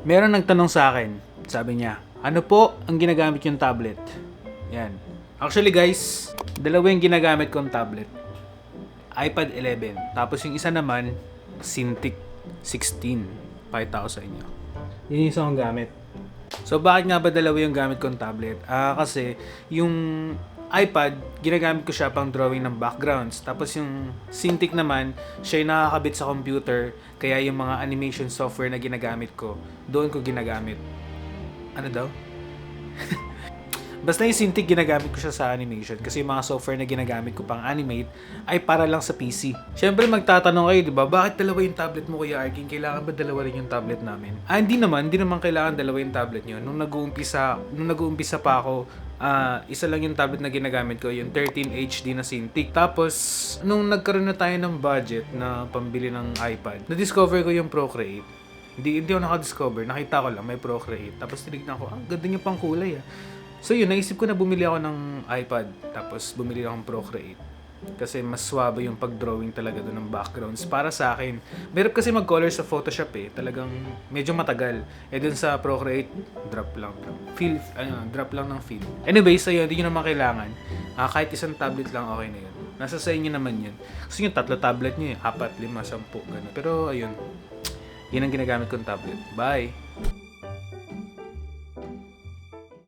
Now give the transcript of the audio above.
Meron nagtanong sa akin, sabi niya, ano po ang ginagamit yung tablet? Yan. Actually guys, dalawa yung ginagamit kong tablet. iPad 11. Tapos yung isa naman, Cintiq 16. Pakita ko sa inyo. Yun yung isa kong gamit. So bakit nga ba dalawa yung gamit kong tablet? Kasi yung iPad, ginagamit ko siya pang drawing ng backgrounds. Tapos yung Cintiq naman, siya yung nakakabit sa computer. Kaya yung mga animation software na ginagamit ko, doon ko ginagamit. Ano daw? Basta yung Cintiq ginagamit ko siya sa animation kasi yung mga software na ginagamit ko pang animate ay para lang sa PC. Siyempre magtatanong kayo, di ba? Bakit dalawa yung tablet mo, Kuya Arkin? Kailangan ba dalawa rin yung tablet namin? Hindi naman kailangan dalawa yung tablet nyo. Nung nag-uumpisa pa ako, isa lang yung tablet na ginagamit ko, yung 13 HD na Cintiq. Tapos, nung nagkaroon na tayo ng budget na pambili ng iPad, na-discover ko yung Procreate. Hindi ako naka-discover, nakita ko lang may Procreate. Tapos tinignan ko, ganda niya pang kulay ah. So yun, naisip ko na bumili ako ng iPad, tapos bumili ako ng Procreate. Kasi mas swabe yung pag-drawing talaga doon ng backgrounds para sa akin. Meron kasi mag-color sa Photoshop talagang medyo matagal. Doon sa Procreate, drop lang ng fill. Anyway, so yun, hindi nyo naman kailangan. Kahit isang tablet lang, okay na yun. Nasa sa inyo naman yun. Kasi yung 3 tablet nyo 4, 5, 10, gano'n. Pero ayun, yun ang ginagamit kong tablet. Bye!